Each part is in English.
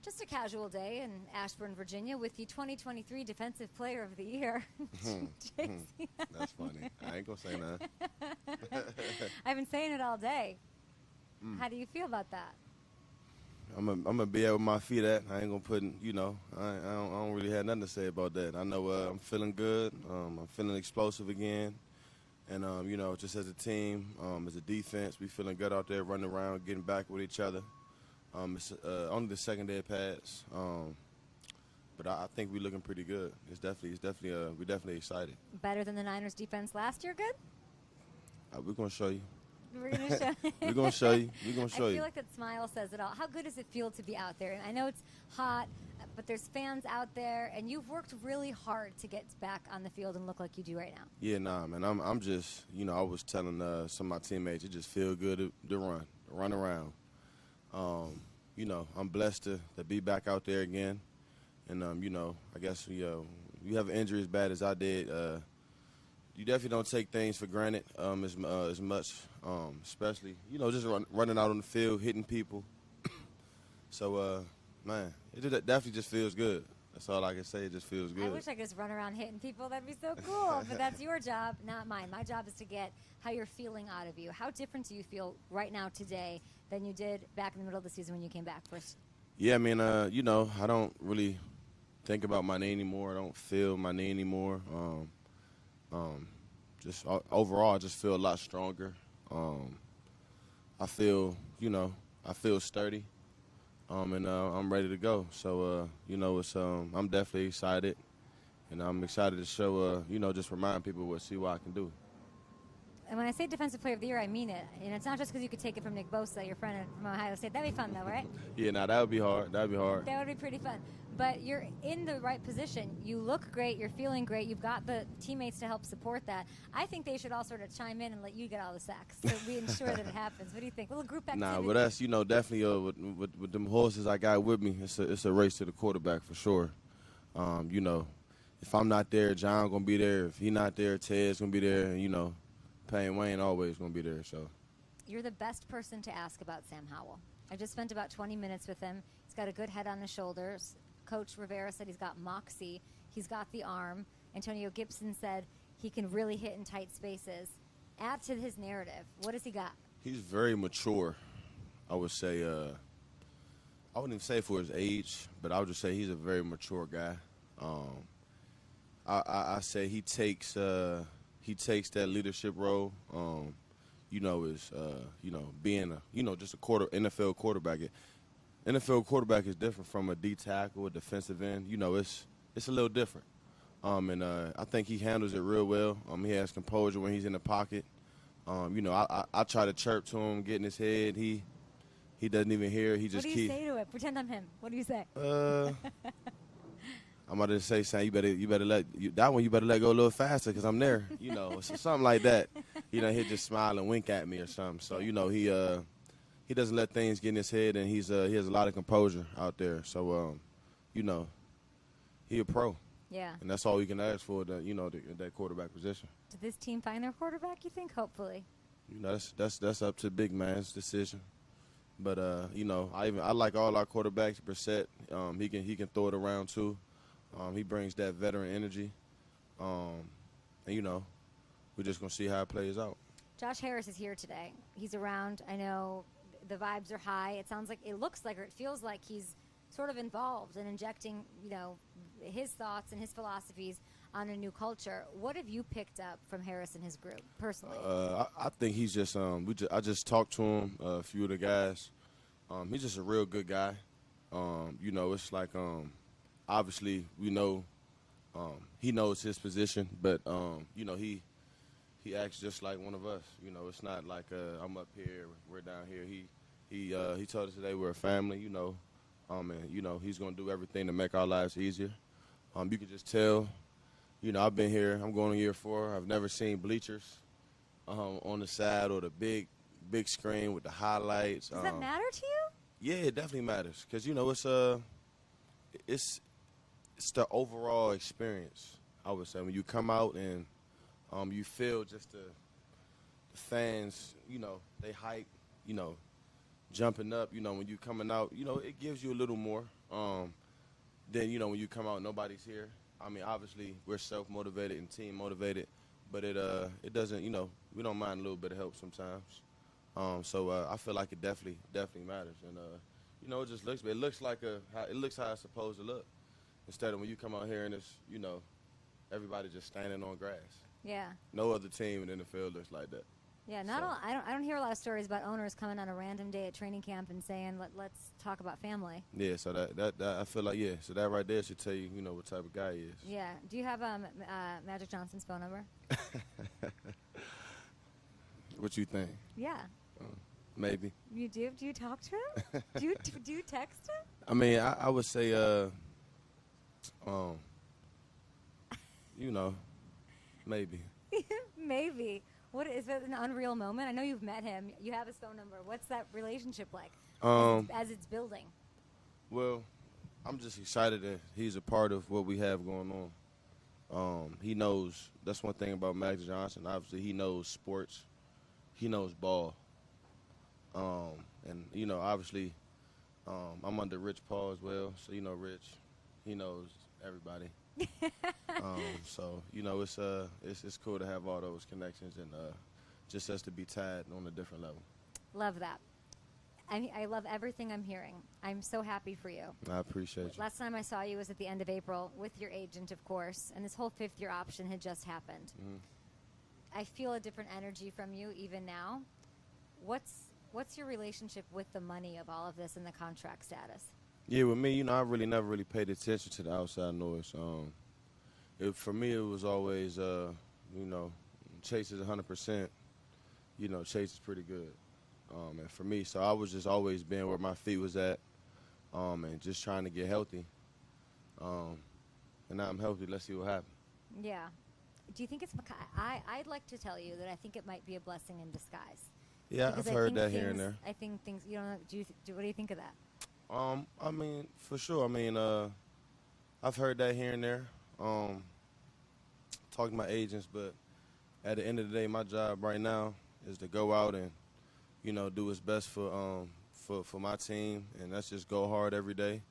Just a casual day in Ashburn, Virginia, with the 2023 Defensive Player of the Year. That's funny. I ain't gonna say nothing. I've been saying it all day. How do you feel about that? I'm gonna be out with my feet at. I ain't gonna put, I don't really have nothing to say about that. I know I'm feeling good. I'm feeling explosive again, and just as a team, as a defense, we feeling good out there, running around, getting back with each other. It's only the second day of pads, but I think we're looking pretty good. We're definitely excited. Better than the Niners defense last year, good? We're gonna show you. We're going to show We're going to show you. We're going to show you. I feel like that smile says it all. How good does it feel to be out there? And I know it's hot, but there's fans out there, and you've worked really hard to get back on the field and look like you do right now. Yeah, nah, man. I'm just, I was telling some of my teammates, it just feel good to run around. I'm blessed to be back out there again. And, I guess, you have an injury as bad as I did. You definitely don't take things for granted as much, especially, just running out on the field, hitting people. So, man, it definitely just feels good. That's all I can say. It just feels good. I wish I could just run around hitting people. That'd be so cool. But that's your job, not mine. My job is to get how you're feeling out of you. How different do you feel right now today than you did back in the middle of the season when you came back first? Yeah, I mean, I don't really think about my knee anymore. I don't feel my knee anymore. Just overall, I just feel a lot stronger. I feel sturdy, and I'm ready to go. So, I'm definitely excited, and I'm excited to show, just remind people see what I can do. And when I say Defensive Player of the Year, I mean it. And it's not just because you could take it from Nick Bosa, your friend from Ohio State. That'd be fun, though, right? Yeah, that would be hard. That would be pretty fun. But you're in the right position. You look great. You're feeling great. You've got the teammates to help support that. I think they should all sort of chime in and let you get all the sacks so we ensure that it happens. What do you think? A little group activity. Nah, but that's, definitely with them horses I got with me, it's a race to the quarterback for sure. If I'm not there, John going to be there. If he not there, Ted's going to be there. And, Payne Wayne always going to be there. So you're the best person to ask about Sam Howell. I just spent about 20 minutes with him. He's got a good head on his shoulders. Coach Rivera said he's got moxie. He's got the arm. Antonio Gibson said he can really hit in tight spaces. Add to his narrative. What has he got? He's very mature, I would say. I wouldn't even say for his age, but I would just say he's a very mature guy. I say he takes that leadership role. Being just a NFL quarterback. NFL quarterback is different from a D tackle, a defensive end. It's a little different. And I think he handles it real well. He has composure when he's in the pocket. I try to chirp to him, get in his head. He doesn't even hear. He just What do you say to it? Pretend I'm him. What do you say? I'm about to say, Sam, you better let go a little faster because I'm there. So something like that. He'll just smile and wink at me or something. So he doesn't let things get in his head, and he has a lot of composure out there. So he a pro. Yeah. And that's all we can ask for, that quarterback position. Did this team find their quarterback, you think? Hopefully. That's up to big man's decision. But I like all our quarterbacks. Brissett, he can throw it around too. He brings that veteran energy. And we're just gonna see how it plays out. Josh Harris is here today. He's around. I know the vibes are high. It looks like, or it feels like he's sort of involved in injecting, his thoughts and his philosophies on a new culture. What have you picked up from Harris and his group personally? I think he's just I just talked to him, a few of the guys. He's just a real good guy. It's like obviously we know he knows his position, but he acts just like one of us. It's not like I'm up here, we're down here. He told us today we're a family. And he's gonna do everything to make our lives easier. You can just tell. I've been here. I'm going on year 4. I've never seen bleachers on the side or the big screen with the highlights. Does that matter to you? Yeah, it definitely matters because it's the overall experience. I would say when you come out and you feel just the fans. They hype. jumping up, you know, when you coming out, you know, it gives you a little more. Then, you know, when you come out, nobody's here. I mean, obviously, we're self-motivated and team-motivated, but it doesn't, you know, we don't mind a little bit of help sometimes. So I feel like it definitely matters. And, you know, it looks how it's supposed to look. Instead of when you come out here and it's, you know, everybody just standing on grass. Yeah. No other team in the NFL looks like that. Yeah, I don't hear a lot of stories about owners coming on a random day at training camp and saying, let's talk about family. Yeah, so that I feel like, yeah, so that right there should tell you, you know, what type of guy he is. Yeah. Do you have Magic Johnson's phone number? What you think? Yeah. Maybe. You do? Do you talk to him? do you text him? I mean, I would say, you know, maybe. Maybe. What is it, an unreal moment? I know you've met him. You have his phone number. What's that relationship like as it's building? Well, I'm just excited that he's a part of what we have going on. He knows. That's one thing about Magic Johnson. Obviously, he knows sports. He knows ball. And, you know, obviously, I'm under Rich Paul as well. So, you know, Rich, he knows everybody. So, you know, it's cool to have all those connections and just us to be tied on a different level. Love that. I love everything I'm hearing. I'm so happy for you. I appreciate you. Last time I saw you was at the end of April with your agent, of course, and this whole fifth-year option had just happened. I feel a different energy from you even now. What's your relationship with the money of all of this and the contract status? Yeah, with me, you know, I really never really paid attention to the outside noise. For me, it was always, you know, Chase is 100%. You know, Chase is pretty good. And for me, so I was just always being where my feet was at, and just trying to get healthy. And now I'm healthy. Let's see what happens. Yeah. Do you think it's? I'd like to tell you that I think it might be a blessing in disguise. Yeah, I've heard that here and there. I think things. You know. What do you think of that? I mean, for sure. I mean, I've heard that here and there. Talking to my agents, but at the end of the day, my job right now is to go out and, you know, do what's best for my team, and that's just go hard every day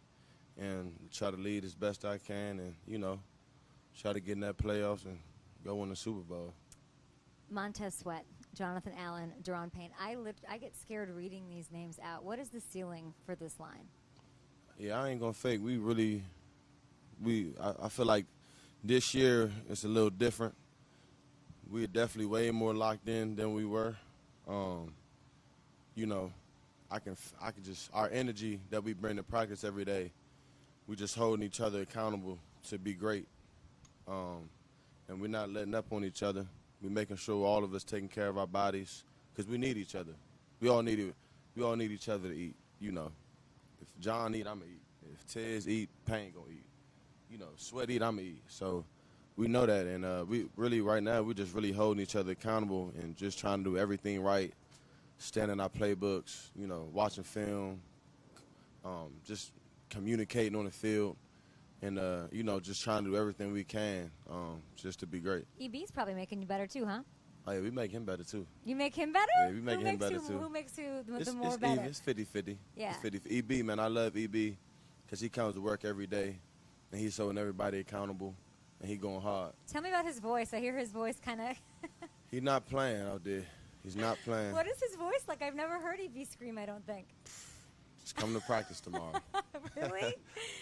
and try to lead as best I can, and, you know, try to get in that playoffs and go win the Super Bowl. Montez Sweat, Jonathan Allen, Deron Payne. I get scared reading these names out. What is the ceiling for this line? Yeah, I ain't gonna fake. I feel like this year it's a little different. We're definitely way more locked in than we were. You know, I can just, our energy that we bring to practice every day, we just holding each other accountable to be great. And we're not letting up on each other. We're making sure all of us taking care of our bodies because we need each other. We all need each other to eat. You know, if John eat, I'm gonna eat. If Tez eat, Payne gonna eat. You know, Sweat eat, I'm gonna eat. So we know that, and we really right now we're just really holding each other accountable and just trying to do everything right, standing our playbooks. You know, watching film, just communicating on the field. And, you know, just trying to do everything we can just to be great. EB's probably making you better, too, huh? Oh, yeah, we make him better, too. You make him better? Yeah, we make him better, too. Who makes you the more it's better? Even. It's 50-50. Yeah. It's 50. EB, man, I love EB because he comes to work every day, and he's holding everybody accountable, and he going hard. Tell me about his voice. I hear his voice kind of. He's not playing out there. He's not playing. What is his voice like? I've never heard EB scream, I don't think. Just come to practice tomorrow. Really?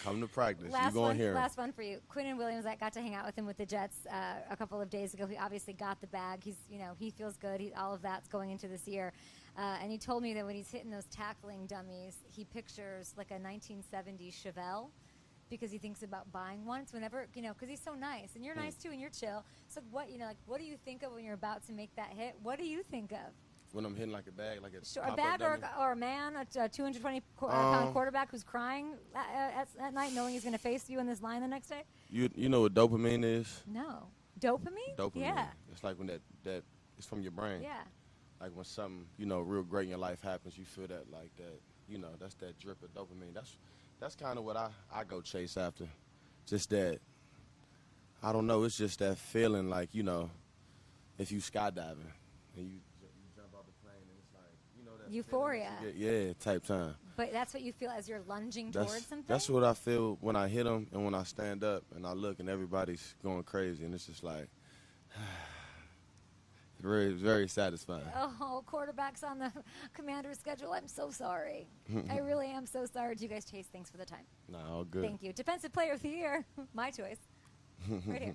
Come to practice. You're going here. Last one for you. Quinnen Williams, I got to hang out with him with the Jets a couple of days ago. He obviously got the bag. He's, you know, he feels good. All of that's going into this year. And he told me that when he's hitting those tackling dummies, he pictures like a 1970s Chevelle because he thinks about buying one. So whenever, you know, because he's so nice. And you're nice, too, and you're chill. So what, you know, like, what do you think of when you're about to make that hit? What do you think of? When I'm hitting like a bag, like a bag or a man, a 220-pound quarterback who's crying at night knowing he's going to face you in this line the next day? You know what dopamine is? No. Dopamine? Dopamine. Yeah. It's like when that it's from your brain. Yeah. Like when something, you know, real great in your life happens, you feel that like that, you know, that's that drip of dopamine. That's kind of what I go chase after. Just that, I don't know, it's just that feeling like, you know, if you skydiving and you Euphoria. Yeah, type time. But that's what you feel as you're lunging towards something? That's what I feel when I hit them and when I stand up and I look and everybody's going crazy. And it's just like, very, very satisfying. Oh, quarterbacks on the Commander's schedule. I'm so sorry. I really am so sorry. Do you guys chase? Thanks for the time. Nah, all good. Thank you. Defensive Player of the Year. My choice. Right here.